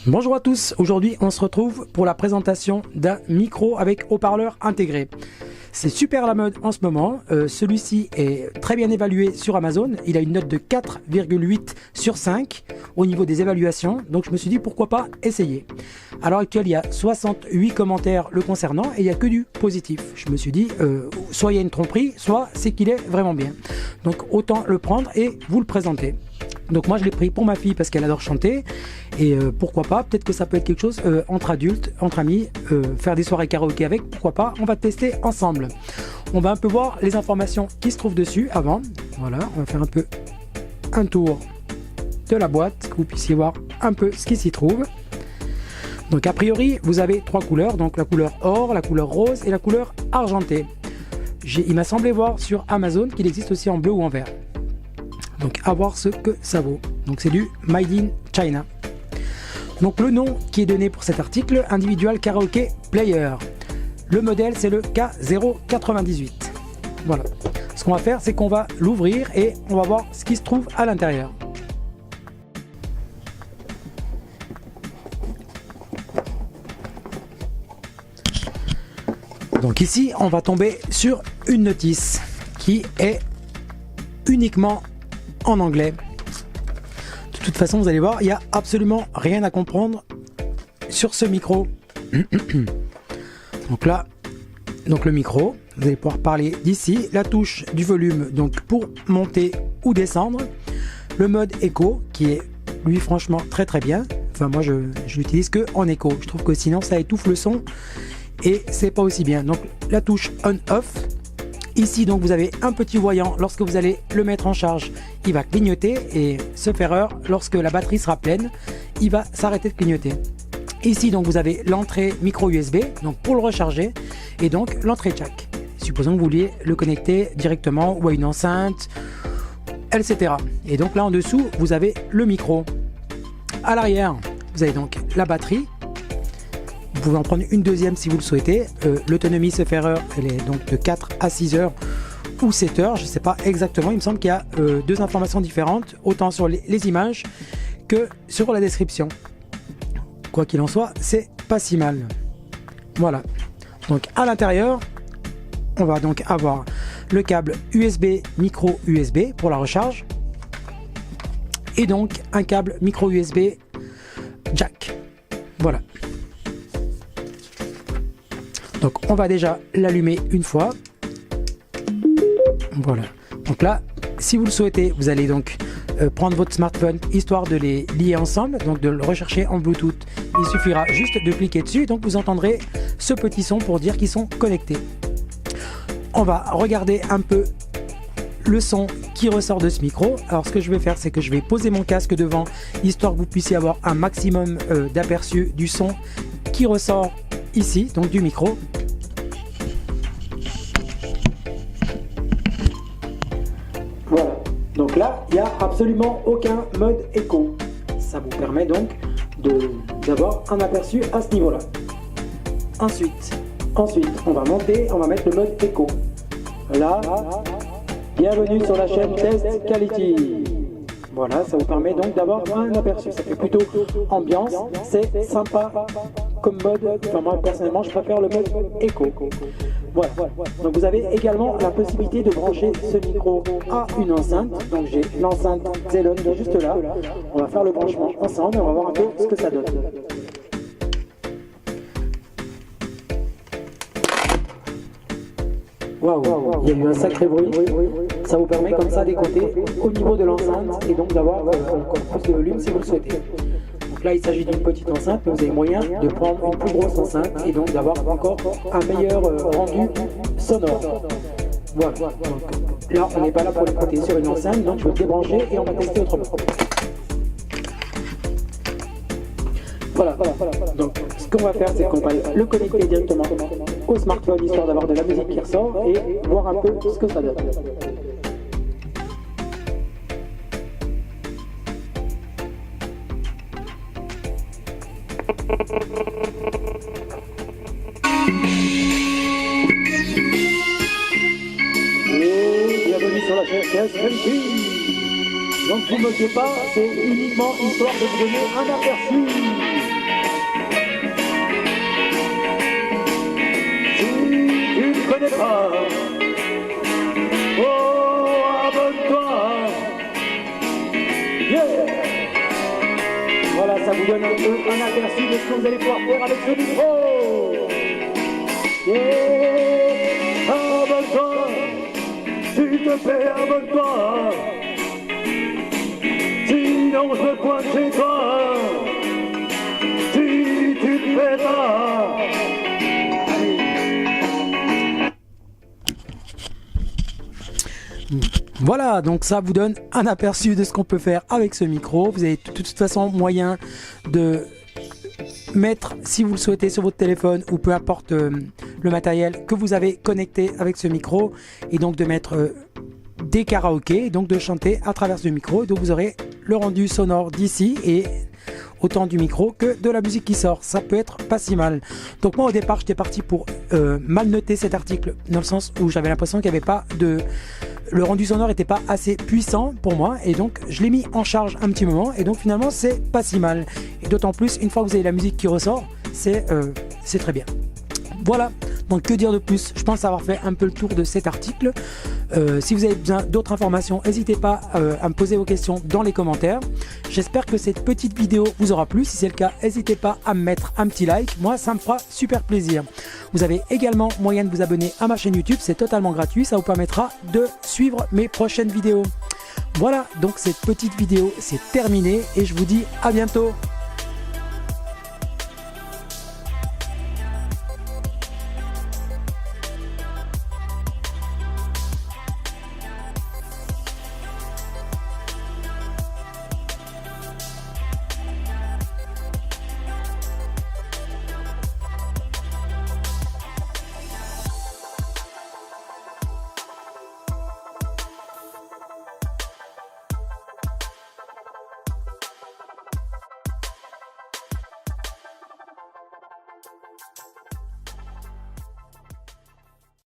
Bonjour à tous, aujourd'hui on se retrouve pour la présentation d'un micro avec haut-parleur intégré. C'est super à la mode en ce moment, celui-ci est très bien évalué sur Amazon, il a une note de 4,8 sur 5 au niveau des évaluations, donc je me suis dit pourquoi pas essayer. À l'heure actuelle il y a 68 commentaires le concernant et il n'y a que du positif. Je me suis dit soit il y a une tromperie, soit c'est qu'il est vraiment bien. Donc autant le prendre et vous le présenter. Donc moi je l'ai pris pour ma fille parce qu'elle adore chanter et pourquoi pas, peut-être que ça peut être quelque chose entre adultes, entre amis, faire des soirées karaoké avec, pourquoi pas, on va tester ensemble. On va un peu voir les informations qui se trouvent dessus avant, voilà, on va faire un peu un tour de la boîte, que vous puissiez voir un peu ce qui s'y trouve. Donc a priori vous avez trois couleurs, donc la couleur or, la couleur rose et la couleur argentée. Il m'a semblé voir sur Amazon qu'il existe aussi en bleu ou en vert. Donc à voir ce que ça vaut. Donc c'est du Made in China. Donc le nom qui est donné pour cet article, Individual Karaoke Player. Le modèle c'est le K098. Voilà. Ce qu'on va faire c'est qu'on va l'ouvrir et on va voir ce qui se trouve à l'intérieur. Donc ici on va tomber sur une notice qui est uniquement en anglais. De toute façon vous allez voir il n'y a absolument rien à comprendre sur ce micro. Donc là, donc le micro, vous allez pouvoir parler d'ici, la touche du volume donc pour monter ou descendre, le mode écho qui est lui franchement très très bien, enfin moi je l'utilise que en écho, je trouve que sinon ça étouffe le son et c'est pas aussi bien. Donc la touche on off. Ici donc vous avez un petit voyant, lorsque vous allez le mettre en charge il va clignoter et se faire heure lorsque la batterie sera pleine il va s'arrêter de clignoter. Ici donc vous avez l'entrée micro USB donc pour le recharger et donc l'entrée jack. Supposons que vous vouliez le connecter directement ou à une enceinte etc. Et donc là en dessous vous avez le micro. À l'arrière vous avez donc la batterie. Vous pouvez en prendre une deuxième si vous le souhaitez. L'autonomie se fait heure, elle est donc de 4 à 6 heures ou 7 heures, je ne sais pas exactement. Il me semble qu'il y a deux informations différentes, autant sur les images que sur la description. Quoi qu'il en soit, c'est pas si mal. Voilà. Donc à l'intérieur, on va donc avoir le câble USB micro USB pour la recharge et donc un câble micro USB jack. Voilà. Donc on va déjà l'allumer une fois. Voilà. Donc là, si vous le souhaitez, vous allez donc prendre votre smartphone histoire de les lier ensemble, donc de le rechercher en Bluetooth. Il suffira juste de cliquer dessus, donc vous entendrez ce petit son pour dire qu'ils sont connectés. On va regarder un peu le son qui ressort de ce micro. Alors ce que je vais faire, c'est que je vais poser mon casque devant, histoire que vous puissiez avoir un maximum d'aperçu du son qui ressort ici, donc du micro. Voilà, donc là il n'y a absolument aucun mode écho. Ça vous permet donc d'avoir un aperçu à ce niveau là. Ensuite on va monter, on va mettre le mode écho. Là, bienvenue sur la chaîne Test Quality. Voilà, ça vous permet donc d'avoir un aperçu. Ça fait plutôt ambiance, c'est sympa comme mode. Enfin, moi personnellement je préfère le mode écho. Voilà. Donc vous avez également la possibilité de brancher ce micro à une enceinte. Donc j'ai l'enceinte Zelon juste là. On va faire le branchement ensemble et on va voir un peu ce que ça donne. Waouh, il y a eu un sacré bruit. Ça vous permet comme ça d'écouter au niveau de l'enceinte et donc d'avoir encore plus de volume si vous le souhaitez. Donc là il s'agit d'une petite enceinte, mais vous avez moyen de prendre une plus grosse enceinte et donc d'avoir encore un meilleur rendu sonore. Voilà, donc là on n'est pas là pour l'écouter sur une enceinte, donc je vais le débrancher et on va tester autrement. Voilà. Donc ce qu'on va faire, c'est qu'on va le connecter directement au smartphone histoire d'avoir de la musique qui ressort et voir un peu ce que ça donne. Et bienvenue sur la chaîne Test Quality. Donc vous ne moquez pas, c'est uniquement histoire de vous donner un aperçu. connais pas. Oh, abonne-toi. Yeah. Voilà, ça vous donne un peu un aperçu de ce que vous allez pouvoir faire avec ce micro. Yeah. Abonne-toi. S'il te plaît, abonne-toi. Sinon, je me pointe chez toi. Si tu ne fais pas. Voilà, donc ça vous donne un aperçu de ce qu'on peut faire avec ce micro. Vous avez de toute façon moyen de mettre, si vous le souhaitez, sur votre téléphone ou peu importe le matériel que vous avez connecté avec ce micro, et donc de mettre des karaokés, donc de chanter à travers ce micro. Donc vous aurez le rendu sonore d'ici et autant du micro que de la musique qui sort. Ça peut être pas si mal. Donc moi au départ j'étais parti pour mal noter cet article, dans le sens où j'avais l'impression qu'il n'y avait pas de... Le rendu sonore n'était pas assez puissant pour moi, et donc je l'ai mis en charge un petit moment, et donc finalement c'est pas si mal. Et d'autant plus une fois que vous avez la musique qui ressort, c'est très bien. Voilà, donc que dire de plus? Je pense avoir fait un peu le tour de cet article. Si vous avez besoin d'autres informations, n'hésitez pas à me poser vos questions dans les commentaires. J'espère que cette petite vidéo vous aura plu. Si c'est le cas, n'hésitez pas à me mettre un petit like. Moi, ça me fera super plaisir. Vous avez également moyen de vous abonner à ma chaîne YouTube. C'est totalement gratuit. Ça vous permettra de suivre mes prochaines vidéos. Voilà, donc cette petite vidéo, c'est terminé et je vous dis à bientôt.